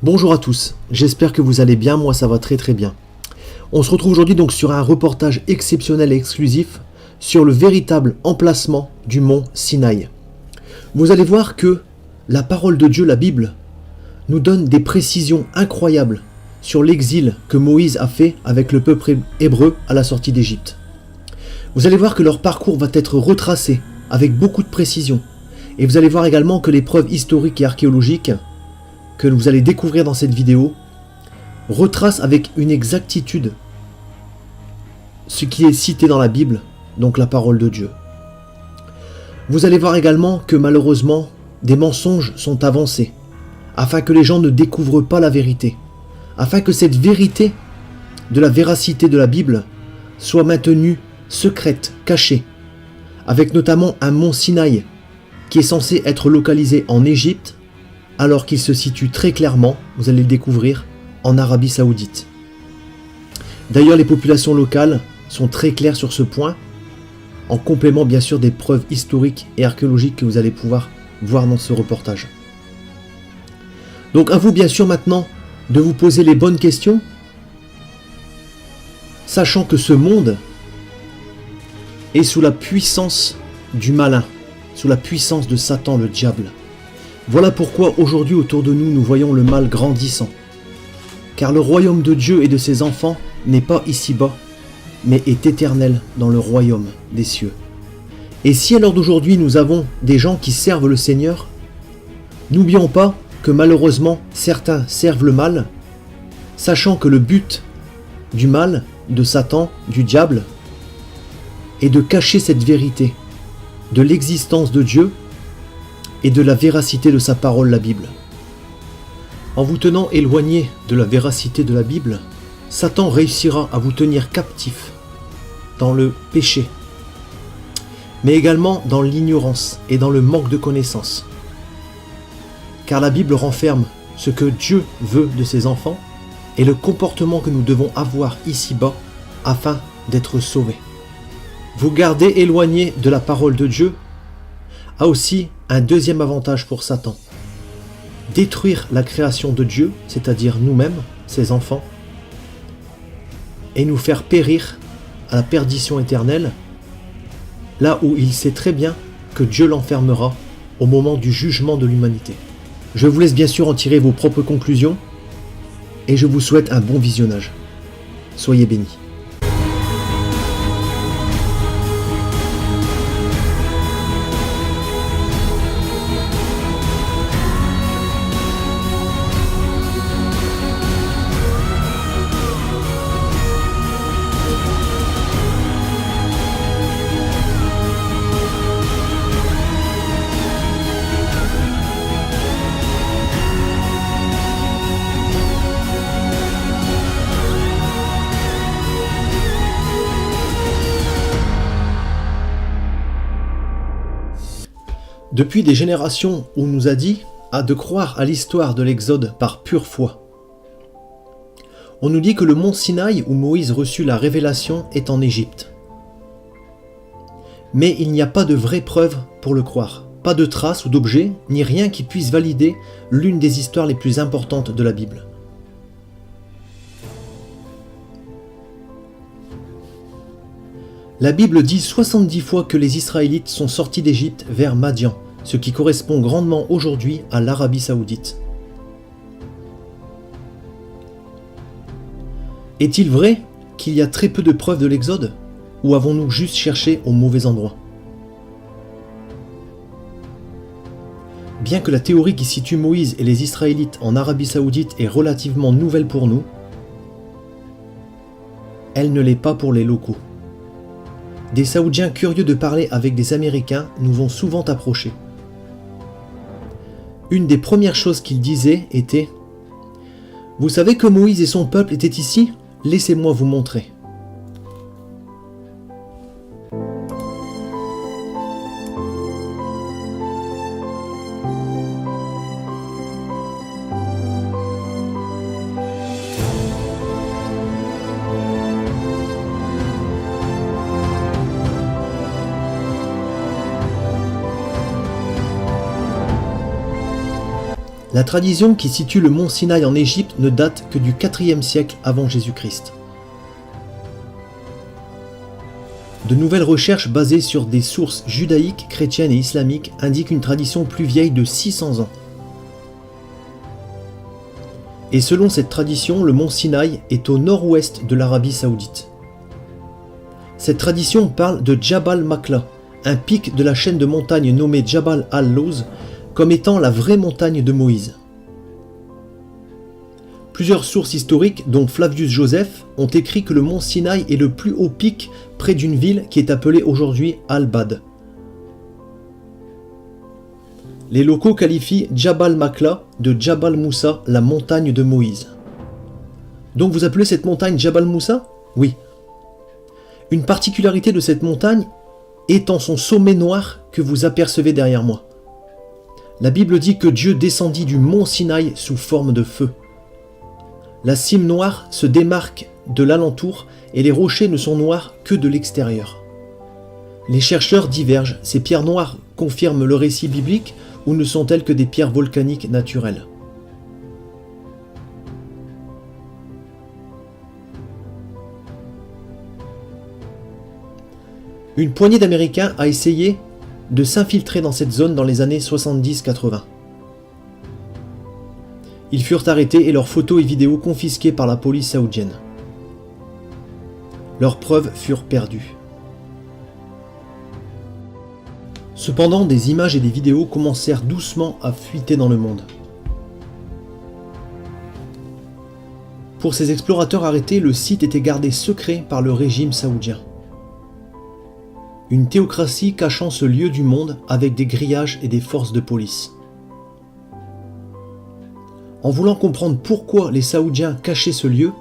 Bonjour à tous, j'espère que vous allez bien, moi ça va très très bien. On se retrouve aujourd'hui donc sur un reportage exceptionnel et exclusif sur le véritable emplacement du mont Sinaï. Vous allez voir que la parole de Dieu, la Bible, nous donne des précisions incroyables sur l'exil que Moïse a fait avec le peuple hébreu à la sortie d'Égypte. Vous allez voir que leur parcours va être retracé avec beaucoup de précision. Et vous allez voir également que les preuves historiques et archéologiques que vous allez découvrir dans cette vidéo retracent avec une exactitude ce qui est cité dans la Bible, donc la parole de Dieu. Vous allez voir également que malheureusement, des mensonges sont avancés, afin que les gens ne découvrent pas la vérité, afin que cette vérité de la véracité de la Bible soit maintenue secrète, cachée, avec notamment un mont Sinaï qui est censé être localisé en Égypte, alors qu'il se situe très clairement, vous allez le découvrir, en Arabie Saoudite. D'ailleurs, les populations locales sont très claires sur ce point, en complément bien sûr des preuves historiques et archéologiques que vous allez pouvoir voir dans ce reportage. Donc à vous bien sûr maintenant de vous poser les bonnes questions, sachant que ce monde est sous la puissance du malin, sous la puissance de Satan, le diable. Voilà pourquoi aujourd'hui autour de nous, nous voyons le mal grandissant. Car le royaume de Dieu et de ses enfants n'est pas ici-bas, mais est éternel dans le royaume des cieux. Et si à l'heure d'aujourd'hui nous avons des gens qui servent le Seigneur, n'oublions pas que malheureusement certains servent le mal, sachant que le but du mal, de Satan, du diable, est de cacher cette vérité de l'existence de Dieu et de la véracité de sa parole, la Bible. En vous tenant éloigné de la véracité de la Bible, Satan réussira à vous tenir captif dans le péché, mais également dans l'ignorance et dans le manque de connaissance. Car la Bible renferme ce que Dieu veut de ses enfants et le comportement que nous devons avoir ici-bas afin d'être sauvés. Vous garder éloigné de la parole de Dieu a aussi un deuxième avantage pour Satan. Détruire la création de Dieu, c'est-à-dire nous-mêmes, ses enfants, et nous faire périr à la perdition éternelle, là où il sait très bien que Dieu l'enfermera au moment du jugement de l'humanité. Je vous laisse bien sûr en tirer vos propres conclusions, et je vous souhaite un bon visionnage. Soyez bénis. Depuis des générations, on nous a dit de croire à l'histoire de l'Exode par pure foi. On nous dit que le mont Sinaï où Moïse reçut la révélation est en Égypte. Mais il n'y a pas de vraie preuve pour le croire. Pas de traces ou d'objets, ni rien qui puisse valider l'une des histoires les plus importantes de la Bible. La Bible dit 70 fois que les Israélites sont sortis d'Égypte vers Madian, ce qui correspond grandement aujourd'hui à l'Arabie Saoudite. Est-il vrai qu'il y a très peu de preuves de l'Exode, ou avons-nous juste cherché au mauvais endroit? Bien que la théorie qui situe Moïse et les Israélites en Arabie Saoudite est relativement nouvelle pour nous, elle ne l'est pas pour les locaux. Des Saoudiens curieux de parler avec des Américains nous ont souvent approchés. Une des premières choses qu'ils disaient était « Vous savez que Moïse et son peuple étaient ici? Laissez-moi vous montrer. » La tradition qui situe le mont Sinaï en Égypte ne date que du IVe siècle avant Jésus-Christ. De nouvelles recherches basées sur des sources judaïques, chrétiennes et islamiques indiquent une tradition plus vieille de 600 ans. Et selon cette tradition, le mont Sinaï est au nord-ouest de l'Arabie Saoudite. Cette tradition parle de Jabal Makla, un pic de la chaîne de montagnes nommée Jabal al-Lawz, comme étant la vraie montagne de Moïse. Plusieurs sources historiques, dont Flavius Joseph, ont écrit que le mont Sinaï est le plus haut pic près d'une ville qui est appelée aujourd'hui Al-Bad. Les locaux qualifient Jabal Makla de Jabal Moussa, la montagne de Moïse. Donc vous appelez cette montagne Jabal Moussa? Oui. Une particularité de cette montagne est en son sommet noir que vous apercevez derrière moi. La Bible dit que Dieu descendit du mont Sinaï sous forme de feu. La cime noire se démarque de l'alentour et les rochers ne sont noirs que de l'extérieur. Les chercheurs divergent, ces pierres noires confirment le récit biblique ou ne sont-elles que des pierres volcaniques naturelles? Une poignée d'Américains a essayé de s'infiltrer dans cette zone dans les années 70-80. Ils furent arrêtés et leurs photos et vidéos confisquées par la police saoudienne. Leurs preuves furent perdues. Cependant, des images et des vidéos commencèrent doucement à fuiter dans le monde. Pour ces explorateurs arrêtés, le site était gardé secret par le régime saoudien. Une théocratie cachant ce lieu du monde avec des grillages et des forces de police. En voulant comprendre pourquoi les Saoudiens cachaient ce lieu,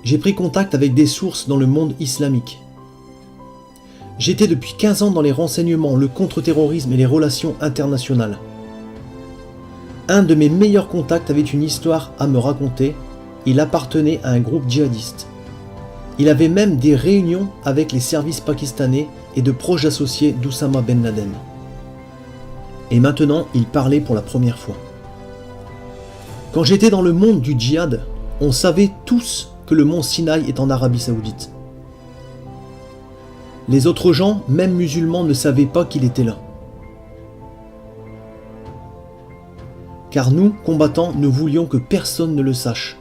j'ai pris contact avec des sources dans le monde islamique. J'étais depuis 15 ans dans les renseignements, le contre-terrorisme et les relations internationales. Un de mes meilleurs contacts avait une histoire à me raconter. Il appartenait à un groupe djihadiste. Il avait même des réunions avec les services pakistanais et de proches associés d'Oussama Ben Laden. Et maintenant, il parlait pour la première fois. Quand j'étais dans le monde du djihad, on savait tous que le mont Sinaï est en Arabie Saoudite. Les autres gens, même musulmans, ne savaient pas qu'il était là. Car nous, combattants, ne voulions que personne ne le sache.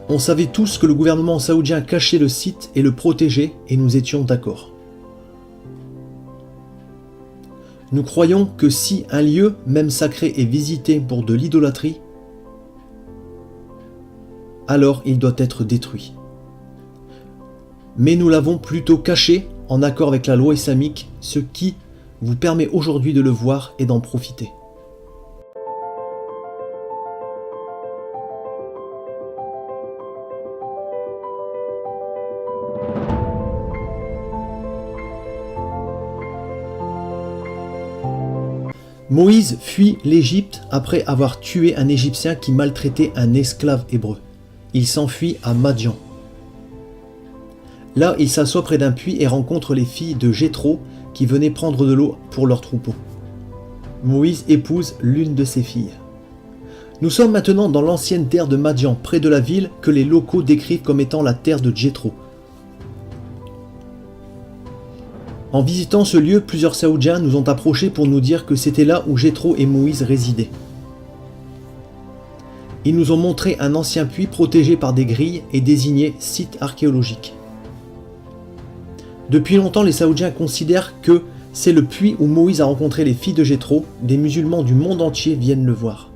On savait tous que le gouvernement saoudien cachait le site et le protégeait, et nous étions d'accord. Nous croyons que si un lieu, même sacré, est visité pour de l'idolâtrie, alors il doit être détruit. Mais nous l'avons plutôt caché en accord avec la loi islamique, ce qui vous permet aujourd'hui de le voir et d'en profiter. Moïse fuit l'Égypte après avoir tué un Égyptien qui maltraitait un esclave hébreu. Il s'enfuit à Madian. Là, il s'assoit près d'un puits et rencontre les filles de Jéthro qui venaient prendre de l'eau pour leur troupeau. Moïse épouse l'une de ses filles. Nous sommes maintenant dans l'ancienne terre de Madian, près de la ville que les locaux décrivent comme étant la terre de Jéthro. En visitant ce lieu, plusieurs Saoudiens nous ont approchés pour nous dire que c'était là où Jéthro et Moïse résidaient. Ils nous ont montré un ancien puits protégé par des grilles et désigné site archéologique. Depuis longtemps, les Saoudiens considèrent que c'est le puits où Moïse a rencontré les filles de Jéthro. Des musulmans du monde entier viennent le voir.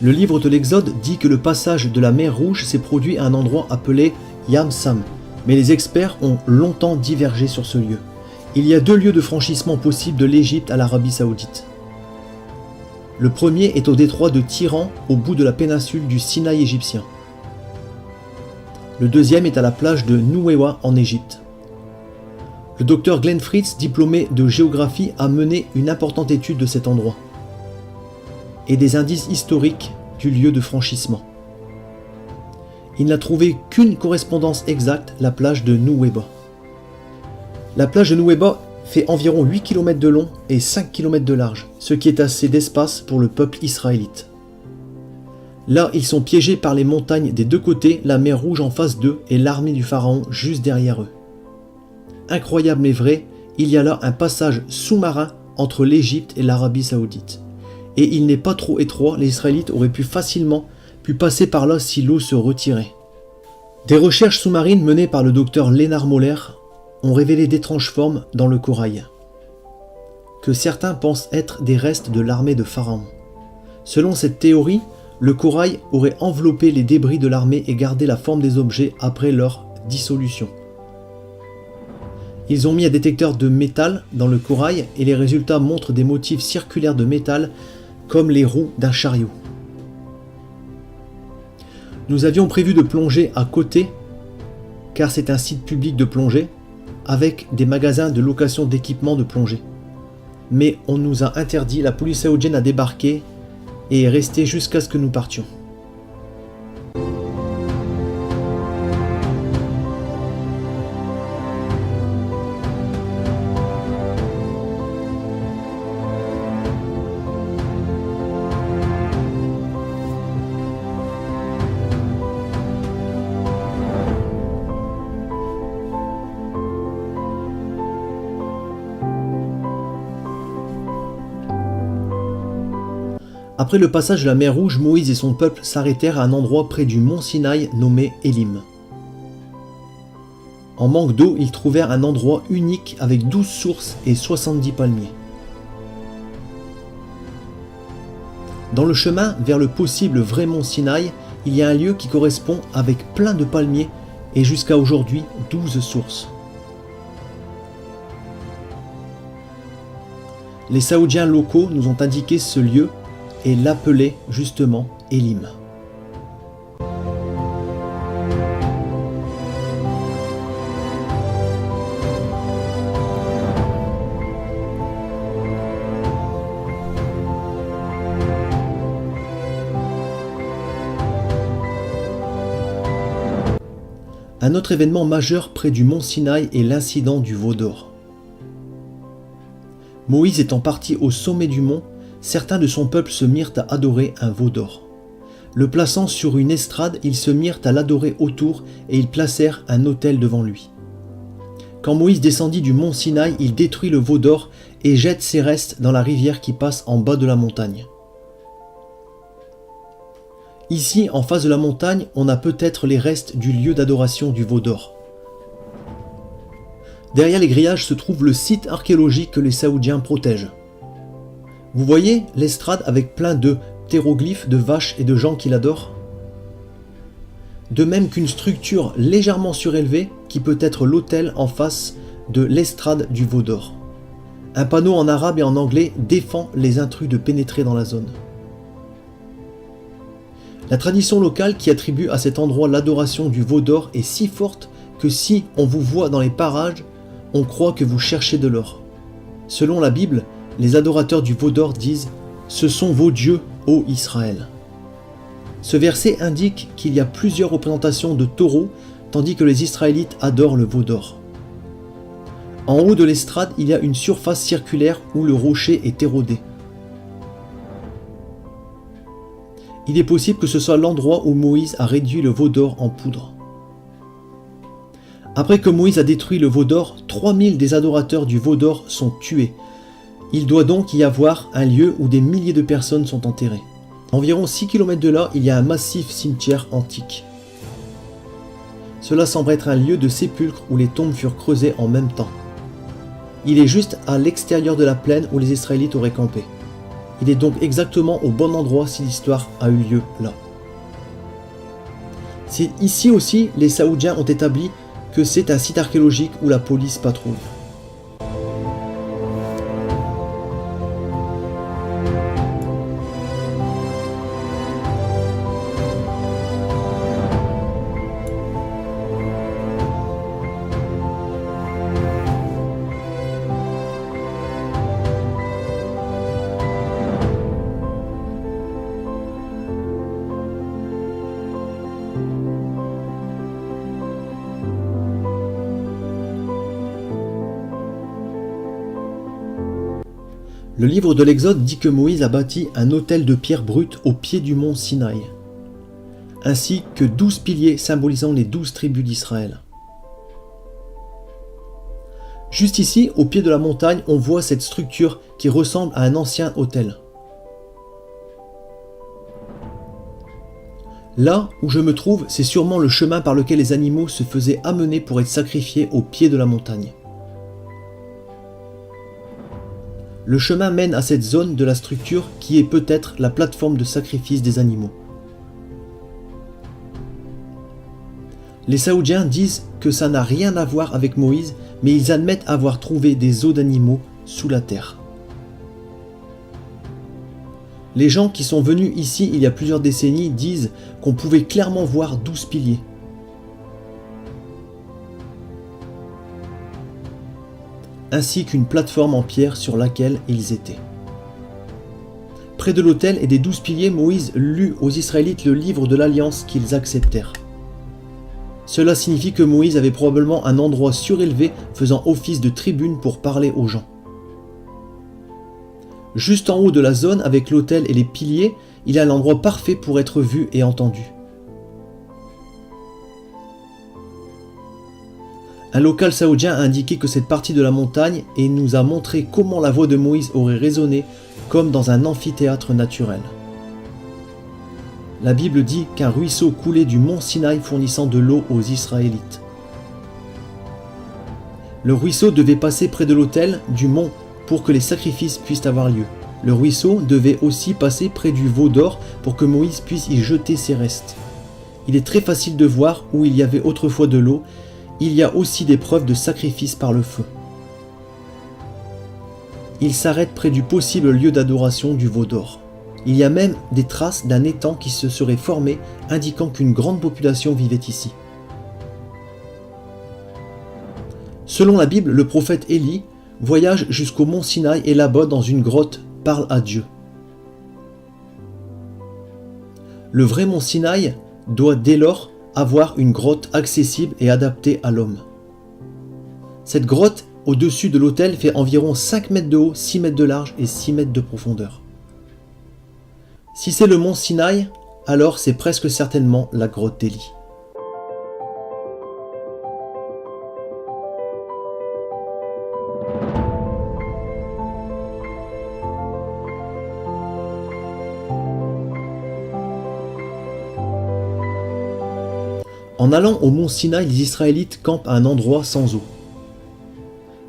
Le livre de l'Exode dit que le passage de la mer Rouge s'est produit à un endroit appelé Yam Sam, mais les experts ont longtemps divergé sur ce lieu. Il y a deux lieux de franchissement possibles de l'Égypte à l'Arabie Saoudite. Le premier est au détroit de Tiran, au bout de la péninsule du Sinaï égyptien. Le deuxième est à la plage de Nouéwa en Égypte. Le docteur Glenn Fritz, diplômé de géographie, a mené une importante étude de cet endroit et des indices historiques du lieu de franchissement. Il n'a trouvé qu'une correspondance exacte, la plage de Nuweiba. La plage de Nuweiba fait environ 8 km de long et 5 km de large, ce qui est assez d'espace pour le peuple israélite. Là, ils sont piégés par les montagnes des deux côtés, la mer Rouge en face d'eux et l'armée du pharaon juste derrière eux. Incroyable mais vrai, il y a là un passage sous-marin entre l'Égypte et l'Arabie Saoudite. Et il n'est pas trop étroit, les Israélites auraient facilement pu passer par là si l'eau se retirait. Des recherches sous-marines menées par le docteur Léonard Moller ont révélé d'étranges formes dans le corail, que certains pensent être des restes de l'armée de Pharaon. Selon cette théorie, le corail aurait enveloppé les débris de l'armée et gardé la forme des objets après leur dissolution. Ils ont mis un détecteur de métal dans le corail et les résultats montrent des motifs circulaires de métal comme les roues d'un chariot. Nous avions prévu de plonger à côté, car c'est un site public de plongée, avec des magasins de location d'équipements de plongée. Mais on nous a interdit, la police saoudienne a débarqué et est restée jusqu'à ce que nous partions. Après le passage de la mer Rouge, Moïse et son peuple s'arrêtèrent à un endroit près du mont Sinaï nommé Élim. En manque d'eau, ils trouvèrent un endroit unique avec 12 sources et 70 palmiers. Dans le chemin vers le possible vrai mont Sinaï, il y a un lieu qui correspond avec plein de palmiers et jusqu'à aujourd'hui 12 sources. Les Saoudiens locaux nous ont indiqué ce lieu et l'appelait justement Élim. Un autre événement majeur près du mont Sinaï est l'incident du veau d'or. Moïse étant parti au sommet du mont, certains de son peuple se mirent à adorer un veau d'or. Le plaçant sur une estrade, ils se mirent à l'adorer autour et ils placèrent un autel devant lui. Quand Moïse descendit du mont Sinaï, il détruit le veau d'or et jette ses restes dans la rivière qui passe en bas de la montagne. Ici, en face de la montagne, on a peut-être les restes du lieu d'adoration du veau d'or. Derrière les grillages se trouve le site archéologique que les Saoudiens protègent. Vous voyez l'estrade avec plein de hiéroglyphes de vaches et de gens qui l'adorent? De même qu'une structure légèrement surélevée qui peut être l'autel en face de l'estrade du veau d'or. Un panneau en arabe et en anglais défend les intrus de pénétrer dans la zone. La tradition locale qui attribue à cet endroit l'adoration du veau d'or est si forte que si on vous voit dans les parages, on croit que vous cherchez de l'or. Selon la Bible, les adorateurs du veau d'or disent « Ce sont vos dieux, ô Israël ». Ce verset indique qu'il y a plusieurs représentations de taureaux, tandis que les Israélites adorent le veau d'or. En haut de l'estrade, il y a une surface circulaire où le rocher est érodé. Il est possible que ce soit l'endroit où Moïse a réduit le veau d'or en poudre. Après que Moïse a détruit le veau d'or, 3000 des adorateurs du veau d'or sont tués. Il doit donc y avoir un lieu où des milliers de personnes sont enterrées. Environ 6 km de là, il y a un massif cimetière antique. Cela semble être un lieu de sépulcre où les tombes furent creusées en même temps. Il est juste à l'extérieur de la plaine où les Israélites auraient campé. Il est donc exactement au bon endroit si l'histoire a eu lieu là. C'est ici aussi les Saoudiens ont établi que c'est un site archéologique où la police patrouille. Le livre de l'Exode dit que Moïse a bâti un autel de pierre brute au pied du mont Sinaï, ainsi que 12 piliers symbolisant les 12 tribus d'Israël. Juste ici, au pied de la montagne, on voit cette structure qui ressemble à un ancien autel. Là où je me trouve, c'est sûrement le chemin par lequel les animaux se faisaient amener pour être sacrifiés au pied de la montagne. Le chemin mène à cette zone de la structure qui est peut-être la plateforme de sacrifice des animaux. Les Saoudiens disent que ça n'a rien à voir avec Moïse, mais ils admettent avoir trouvé des os d'animaux sous la terre. Les gens qui sont venus ici il y a plusieurs décennies disent qu'on pouvait clairement voir 12 piliers. Ainsi qu'une plateforme en pierre sur laquelle ils étaient. Près de l'autel et des 12 piliers, Moïse lut aux Israélites le livre de l'Alliance qu'ils acceptèrent. Cela signifie que Moïse avait probablement un endroit surélevé faisant office de tribune pour parler aux gens. Juste en haut de la zone avec l'autel et les piliers, il a l'endroit parfait pour être vu et entendu. Un local saoudien a indiqué que cette partie de la montagne et nous a montré comment la voix de Moïse aurait résonné comme dans un amphithéâtre naturel. La Bible dit qu'un ruisseau coulait du mont Sinaï fournissant de l'eau aux Israélites. Le ruisseau devait passer près de l'autel du mont pour que les sacrifices puissent avoir lieu. Le ruisseau devait aussi passer près du veau d'or pour que Moïse puisse y jeter ses restes. Il est très facile de voir où il y avait autrefois de l'eau. Il y a aussi des preuves de sacrifice par le feu. Il s'arrête près du possible lieu d'adoration du veau d'or. Il y a même des traces d'un étang qui se serait formé, indiquant qu'une grande population vivait ici. Selon la Bible, le prophète Élie voyage jusqu'au mont Sinaï et là-bas, dans une grotte, parle à Dieu. Le vrai mont Sinaï doit dès lors avoir une grotte accessible et adaptée à l'homme. Cette grotte, au-dessus de l'autel, fait environ 5 mètres de haut, 6 mètres de large et 6 mètres de profondeur. Si c'est le mont Sinaï, alors c'est presque certainement la grotte d'Élie. En allant au mont Sinaï, les Israélites campent à un endroit sans eau.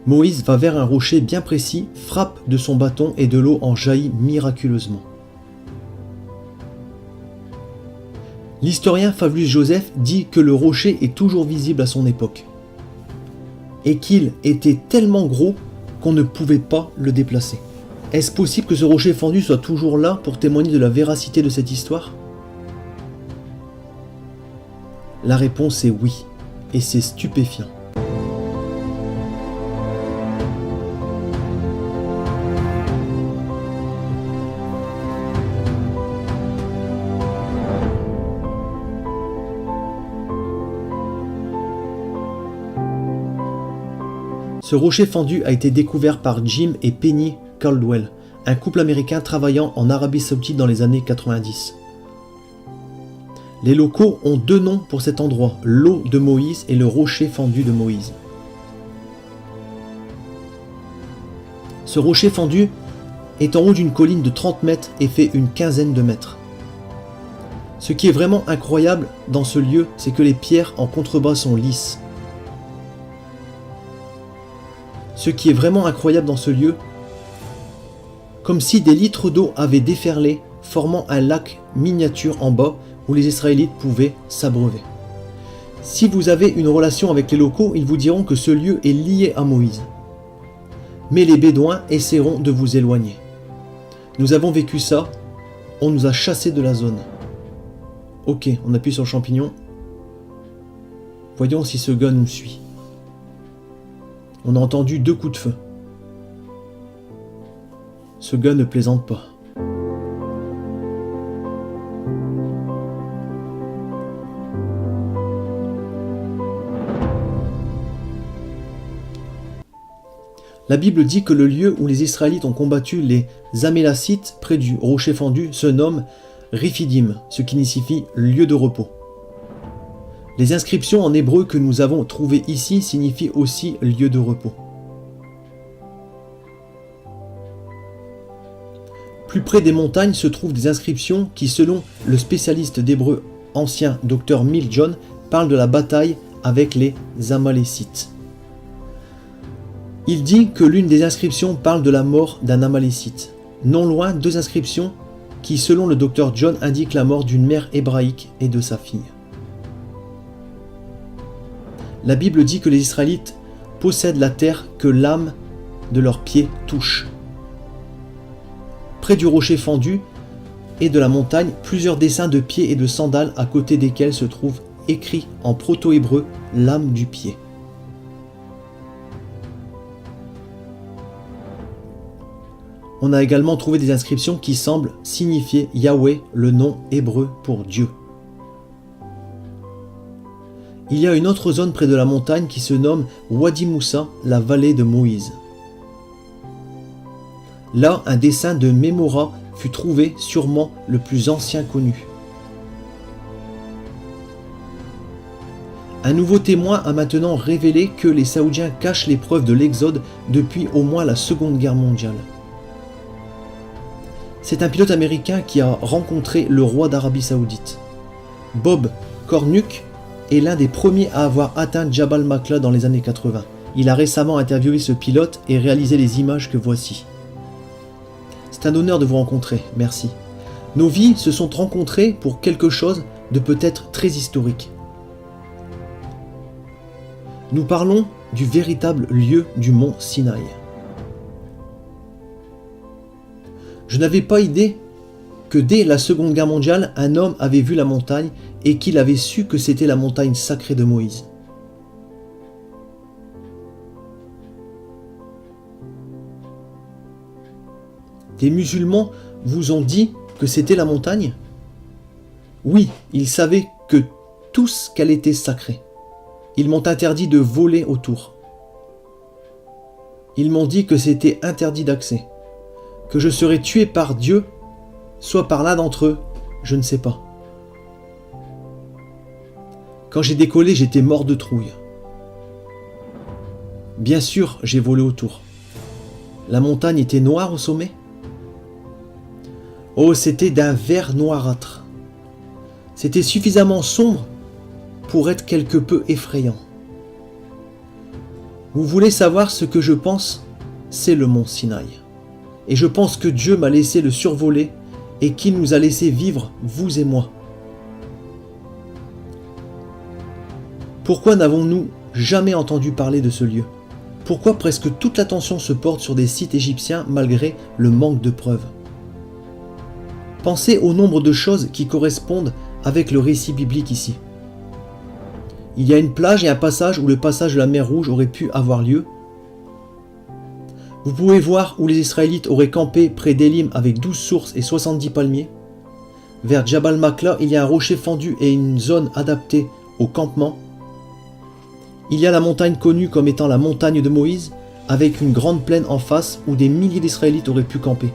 Moïse va vers un rocher bien précis, frappe de son bâton et de l'eau en jaillit miraculeusement. L'historien Flavius Joseph dit que le rocher est toujours visible à son époque et qu'il était tellement gros qu'on ne pouvait pas le déplacer. Est-ce possible que ce rocher fendu soit toujours là pour témoigner de la véracité de cette histoire ? La réponse est oui, et c'est stupéfiant. Ce rocher fendu a été découvert par Jim et Penny Caldwell, un couple américain travaillant en Arabie Saoudite dans les années 90. Les locaux ont 2 noms pour cet endroit, l'eau de Moïse et le rocher fendu de Moïse. Ce rocher fendu est en haut d'une colline de 30 mètres et fait une quinzaine de mètres. Ce qui est vraiment incroyable dans ce lieu, c'est que les pierres en contrebas sont lisses. Ce qui est vraiment incroyable dans ce lieu, comme si des litres d'eau avaient déferlé, formant un lac miniature en bas où les Israélites pouvaient s'abreuver. Si vous avez une relation avec les locaux, ils vous diront que ce lieu est lié à Moïse. Mais les Bédouins essaieront de vous éloigner. Nous avons vécu ça, on nous a chassés de la zone. Ok, on appuie sur le champignon. Voyons si ce gars nous suit. On a entendu 2 coups de feu. Ce gars ne plaisante pas. La Bible dit que le lieu où les Israélites ont combattu les Amélacites près du rocher fendu se nomme Riphidim, ce qui signifie lieu de repos. Les inscriptions en hébreu que nous avons trouvées ici signifient aussi lieu de repos. Plus près des montagnes se trouvent des inscriptions qui, selon le spécialiste d'hébreu ancien Dr Milne, parlent de la bataille avec les Amalécites. Il dit que l'une des inscriptions parle de la mort d'un Amalécite. Non loin, deux inscriptions qui, selon le Dr John, indiquent la mort d'une mère hébraïque et de sa fille. La Bible dit que les Israélites possèdent la terre que l'âme de leurs pieds touche. Près du rocher fendu et de la montagne, plusieurs dessins de pieds et de sandales à côté desquels se trouve écrit en proto-hébreu l'âme du pied. On a également trouvé des inscriptions qui semblent signifier Yahweh, le nom hébreu pour Dieu. Il y a une autre zone près de la montagne qui se nomme Wadi Moussa, la vallée de Moïse. Là, un dessin de Mémora fut trouvé, sûrement le plus ancien connu. Un nouveau témoin a maintenant révélé que les Saoudiens cachent les preuves de l'Exode depuis au moins la Seconde Guerre mondiale. C'est un pilote américain qui a rencontré le roi d'Arabie Saoudite. Bob Cornuke est l'un des premiers à avoir atteint Jabal Makla dans les années 80. Il a récemment interviewé ce pilote et réalisé les images que voici. C'est un honneur de vous rencontrer, merci. Nos vies se sont rencontrées pour quelque chose de peut-être très historique. Nous parlons du véritable lieu du mont Sinaï. Je n'avais pas idée que dès la Seconde Guerre mondiale, un homme avait vu la montagne et qu'il avait su que c'était la montagne sacrée de Moïse. Des musulmans vous ont dit que c'était la montagne ? Oui, ils savaient que tous qu'elle était sacrée. Ils m'ont interdit de voler autour. Ils m'ont dit que c'était interdit d'accès, que je serais tué par Dieu, soit par l'un d'entre eux, je ne sais pas. Quand j'ai décollé, j'étais mort de trouille. Bien sûr, j'ai volé autour. La montagne était noire au sommet. Oh, c'était d'un vert noirâtre. C'était suffisamment sombre pour être quelque peu effrayant. Vous voulez savoir ce que je pense ? C'est le mont Sinaï. Et je pense que Dieu m'a laissé le survoler et qu'il nous a laissé vivre, vous et moi. Pourquoi n'avons-nous jamais entendu parler de ce lieu ? Pourquoi presque toute l'attention se porte sur des sites égyptiens malgré le manque de preuves ? Pensez au nombre de choses qui correspondent avec le récit biblique ici. Il y a une plage et un passage où le passage de la mer Rouge aurait pu avoir lieu. Vous pouvez voir où les Israélites auraient campé près d'Élim avec 12 sources et 70 palmiers. Vers Jabal Makla, il y a un rocher fendu et une zone adaptée au campement. Il y a la montagne connue comme étant la montagne de Moïse, avec une grande plaine en face où des milliers d'Israélites auraient pu camper.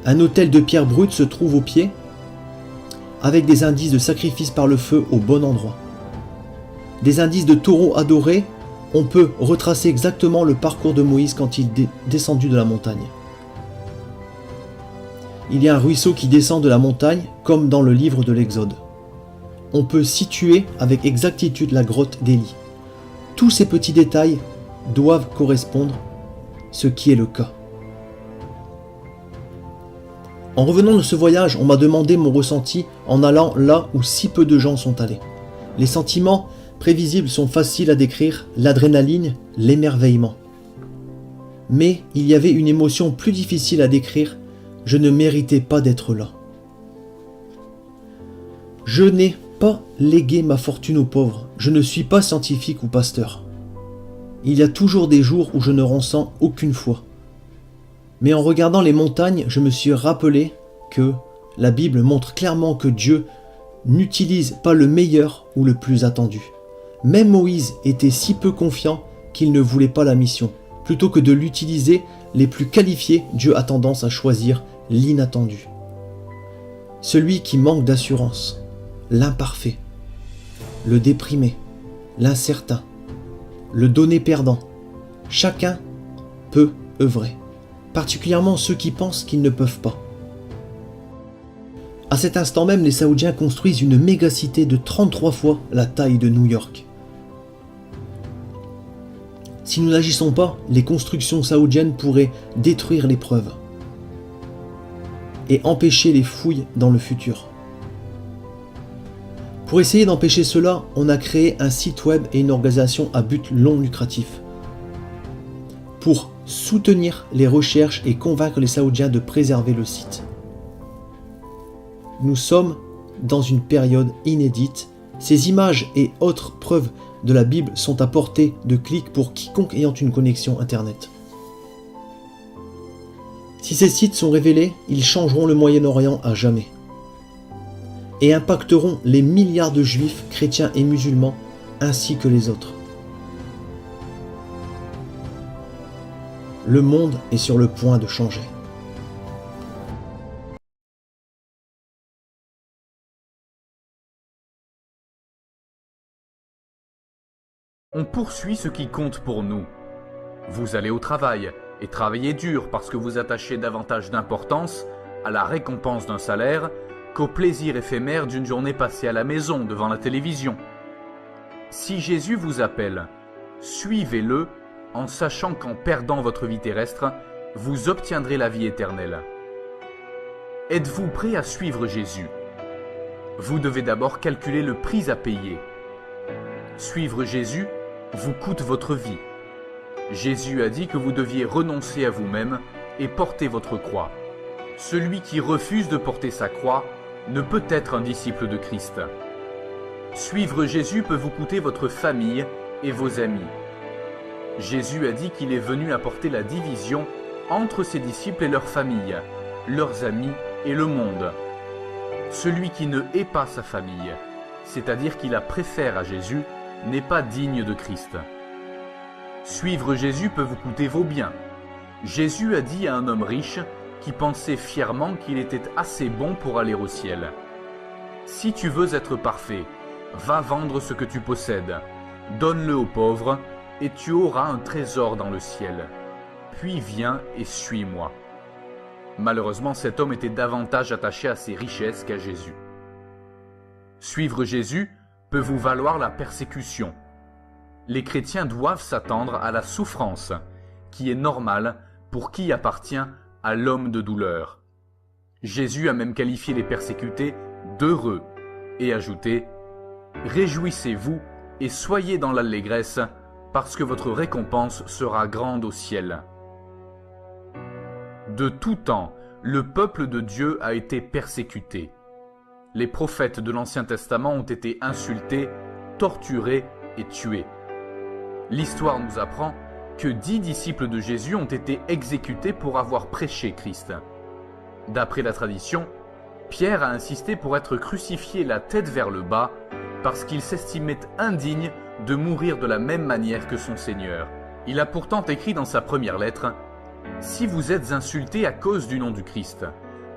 Un autel de pierre brute se trouve au pied, avec des indices de sacrifice par le feu au bon endroit. Des indices de taureaux adorés, on peut retracer exactement le parcours de Moïse quand il est descendu de la montagne. Il y a un ruisseau qui descend de la montagne, comme dans le livre de l'Exode. On peut situer avec exactitude la grotte d'Élie. Tous ces petits détails doivent correspondre, ce qui est le cas. En revenant de ce voyage, on m'a demandé mon ressenti en allant là où si peu de gens sont allés. Les sentiments prévisibles sont faciles à décrire, l'adrénaline, l'émerveillement. Mais il y avait une émotion plus difficile à décrire, je ne méritais pas d'être là. Je n'ai pas légué ma fortune aux pauvres, je ne suis pas scientifique ou pasteur. Il y a toujours des jours où je ne ressens aucune foi. Mais en regardant les montagnes, je me suis rappelé que la Bible montre clairement que Dieu n'utilise pas le meilleur ou le plus attendu. Même Moïse était si peu confiant qu'il ne voulait pas la mission. Plutôt que de l'utiliser, les plus qualifiés, Dieu a tendance à choisir l'inattendu. Celui qui manque d'assurance, l'imparfait, le déprimé, l'incertain, le donné perdant. Chacun peut œuvrer, particulièrement ceux qui pensent qu'ils ne peuvent pas. À cet instant même, les Saoudiens construisent une mégacité de 33 fois la taille de New York. Si nous n'agissons pas, les constructions saoudiennes pourraient détruire les preuves et empêcher les fouilles dans le futur. Pour essayer d'empêcher cela, on a créé un site web et une organisation à but non lucratif pour soutenir les recherches et convaincre les Saoudiens de préserver le site. Nous sommes dans une période inédite. Ces images et autres preuves de la Bible sont à portée de clic pour quiconque ayant une connexion Internet. Si ces sites sont révélés, ils changeront le Moyen-Orient à jamais et impacteront les milliards de juifs, chrétiens et musulmans, ainsi que les autres. Le monde est sur le point de changer. On poursuit ce qui compte pour nous. Vous allez au travail et travaillez dur parce que vous attachez davantage d'importance à la récompense d'un salaire qu'au plaisir éphémère d'une journée passée à la maison devant la télévision. Si Jésus vous appelle, suivez-le en sachant qu'en perdant votre vie terrestre, vous obtiendrez la vie éternelle. Êtes-vous prêt à suivre Jésus? Vous devez d'abord calculer le prix à payer. Suivre Jésus vous coûte votre vie. Jésus a dit que vous deviez renoncer à vous-même et porter votre croix. Celui qui refuse de porter sa croix ne peut être un disciple de Christ. Suivre Jésus peut vous coûter votre famille et vos amis. Jésus a dit qu'il est venu apporter la division entre ses disciples et leurs familles, leurs amis et le monde. Celui qui ne hait pas sa famille, c'est-à-dire qui la préfère à Jésus, n'est pas digne de Christ. Suivre Jésus peut vous coûter vos biens. Jésus a dit à un homme riche qui pensait fièrement qu'il était assez bon pour aller au ciel: « Si tu veux être parfait, va vendre ce que tu possèdes, donne-le aux pauvres, et tu auras un trésor dans le ciel. Puis viens et suis-moi. » Malheureusement, cet homme était davantage attaché à ses richesses qu'à Jésus. Suivre Jésus peut vous valoir la persécution. Les chrétiens doivent s'attendre à la souffrance, qui est normale pour qui appartient à l'homme de douleur. Jésus a même qualifié les persécutés d'heureux et ajouté: « Réjouissez-vous et soyez dans l'allégresse, parce que votre récompense sera grande au ciel. » De tout temps, le peuple de Dieu a été persécuté. Les prophètes de l'Ancien Testament ont été insultés, torturés et tués. L'histoire nous apprend que 10 disciples de Jésus ont été exécutés pour avoir prêché Christ. D'après la tradition, Pierre a insisté pour être crucifié la tête vers le bas parce qu'il s'estimait indigne de mourir de la même manière que son Seigneur. Il a pourtant écrit dans sa première lettre: « Si vous êtes insultés à cause du nom du Christ,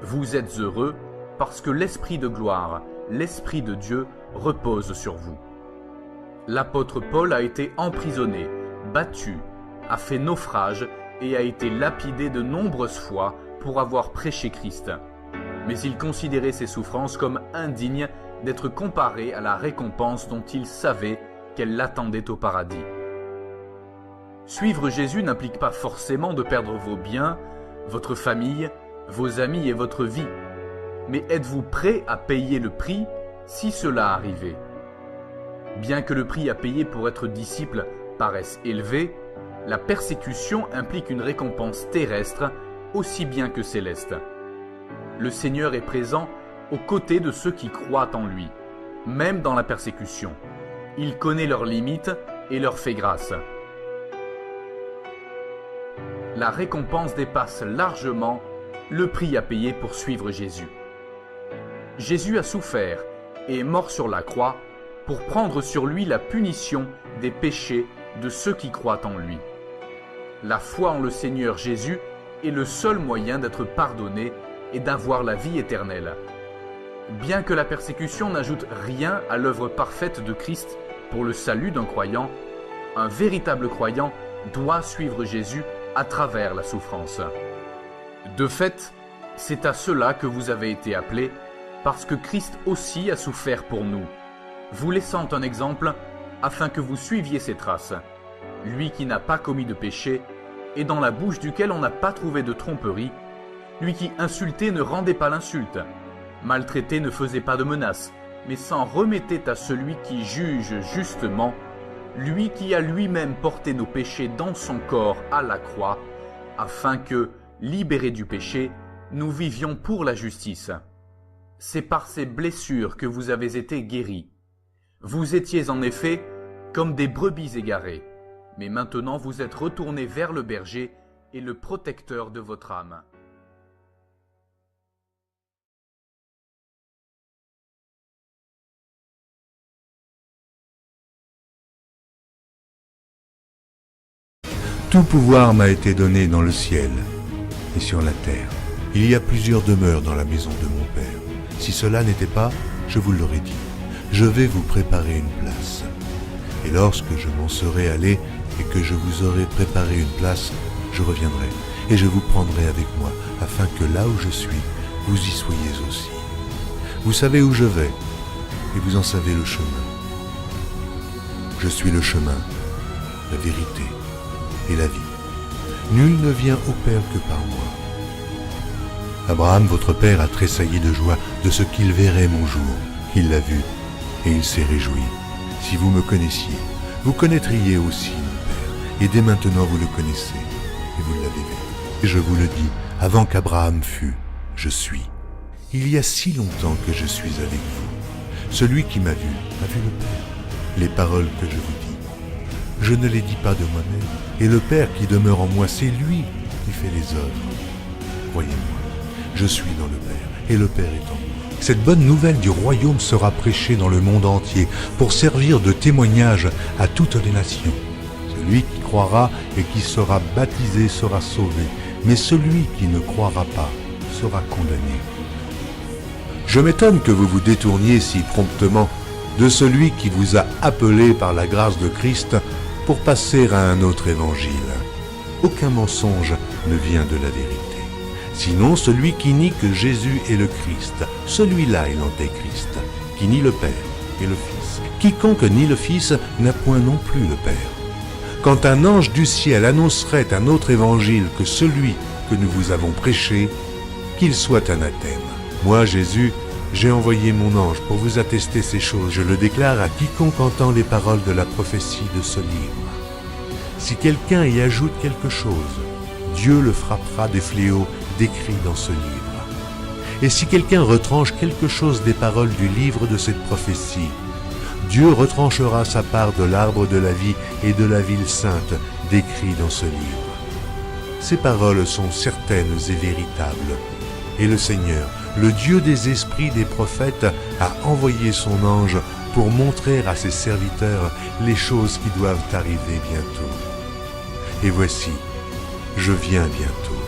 vous êtes heureux parce que l'Esprit de gloire, l'Esprit de Dieu repose sur vous. » L'apôtre Paul a été emprisonné, battu, a fait naufrage et a été lapidé de nombreuses fois pour avoir prêché Christ. Mais il considérait ses souffrances comme indignes d'être comparées à la récompense dont il savait qu'elle l'attendait au paradis. Suivre Jésus n'implique pas forcément de perdre vos biens, votre famille, vos amis et votre vie. Mais êtes-vous prêt à payer le prix si cela arrivait? Bien que le prix à payer pour être disciple paraisse élevé, la persécution implique une récompense terrestre aussi bien que céleste. Le Seigneur est présent aux côtés de ceux qui croient en lui, même dans la persécution. Il connaît leurs limites et leur fait grâce. La récompense dépasse largement le prix à payer pour suivre Jésus. Jésus a souffert et est mort sur la croix pour prendre sur lui la punition des péchés de ceux qui croient en lui. La foi en le Seigneur Jésus est le seul moyen d'être pardonné et d'avoir la vie éternelle. Bien que la persécution n'ajoute rien à l'œuvre parfaite de Christ pour le salut d'un croyant, un véritable croyant doit suivre Jésus à travers la souffrance. De fait, c'est à cela que vous avez été appelés, parce que Christ aussi a souffert pour nous, vous laissant un exemple afin que vous suiviez ses traces. Lui qui n'a pas commis de péché, et dans la bouche duquel on n'a pas trouvé de tromperie, lui qui insultait ne rendait pas l'insulte, maltraité ne faisait pas de menaces, mais s'en remettait à celui qui juge justement, lui qui a lui-même porté nos péchés dans son corps à la croix, afin que, libérés du péché, nous vivions pour la justice. C'est par ces blessures que vous avez été guéris. Vous étiez en effet comme des brebis égarées, mais maintenant vous êtes retournés vers le berger et le protecteur de votre âme. Tout pouvoir m'a été donné dans le ciel et sur la terre. Il y a plusieurs demeures dans la maison de mon Père. Si cela n'était pas, je vous l'aurais dit. Je vais vous préparer une place. Et lorsque je m'en serai allé et que je vous aurai préparé une place, je reviendrai et je vous prendrai avec moi, afin que là où je suis, vous y soyez aussi. Vous savez où je vais et vous en savez le chemin. Je suis le chemin, la vérité et la vie. Nul ne vient au Père que par moi. Abraham, votre père, a tressailli de joie de ce qu'il verrait mon jour. Il l'a vu et il s'est réjoui. Si vous me connaissiez, vous connaîtriez aussi mon Père. Et dès maintenant vous le connaissez et vous l'avez vu. Et je vous le dis, avant qu'Abraham fût, je suis. Il y a si longtemps que je suis avec vous. Celui qui m'a vu a vu le Père. Les paroles que je vous dis, je ne les dis pas de moi-même, et le Père qui demeure en moi, c'est lui qui fait les œuvres. Croyez-moi, je suis dans le Père, et le Père est en moi. Cette bonne nouvelle du royaume sera prêchée dans le monde entier pour servir de témoignage à toutes les nations. Celui qui croira et qui sera baptisé sera sauvé, mais celui qui ne croira pas sera condamné. Je m'étonne que vous vous détourniez si promptement de celui qui vous a appelé par la grâce de Christ pour passer à un autre évangile. Aucun mensonge ne vient de la vérité. Sinon celui qui nie que Jésus est le Christ, celui-là est l'antéchrist, qui nie le Père et le Fils. Quiconque nie le Fils n'a point non plus le Père. Quand un ange du ciel annoncerait un autre évangile que celui que nous vous avons prêché, qu'il soit anathème. Moi, Jésus, j'ai envoyé mon ange pour vous attester ces choses. Je le déclare à quiconque entend les paroles de la prophétie de ce livre. Si quelqu'un y ajoute quelque chose, Dieu le frappera des fléaux décrits dans ce livre. Et si quelqu'un retranche quelque chose des paroles du livre de cette prophétie, Dieu retranchera sa part de l'arbre de la vie et de la ville sainte décrits dans ce livre. Ces paroles sont certaines et véritables. Et le Seigneur, le Dieu des esprits des prophètes, a envoyé son ange pour montrer à ses serviteurs les choses qui doivent arriver bientôt. Et voici, je viens bientôt.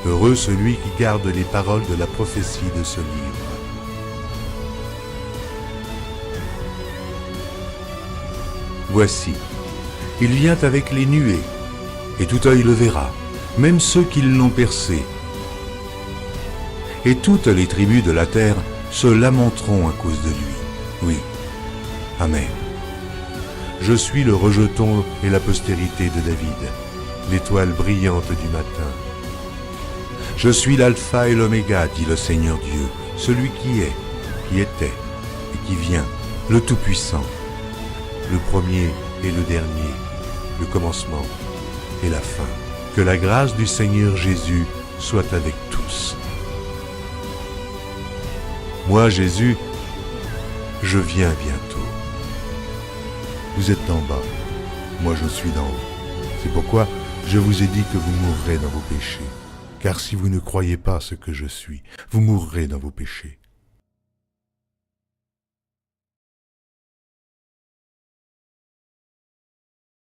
Heureux celui qui garde les paroles de la prophétie de ce livre. Voici, il vient avec les nuées, et tout œil le verra, même ceux qui l'ont percé. Et toutes les tribus de la terre se lamenteront à cause de lui. Oui. Amen. Je suis le rejeton et la postérité de David, l'étoile brillante du matin. Je suis l'alpha et l'oméga, dit le Seigneur Dieu, celui qui est, qui était et qui vient, le Tout-Puissant, le premier et le dernier, le commencement et la fin. Que la grâce du Seigneur Jésus soit avec tous. Moi, Jésus, je viens bientôt. Vous êtes en bas, moi je suis d'en haut. C'est pourquoi je vous ai dit que vous mourrez dans vos péchés. Car si vous ne croyez pas ce que je suis, vous mourrez dans vos péchés.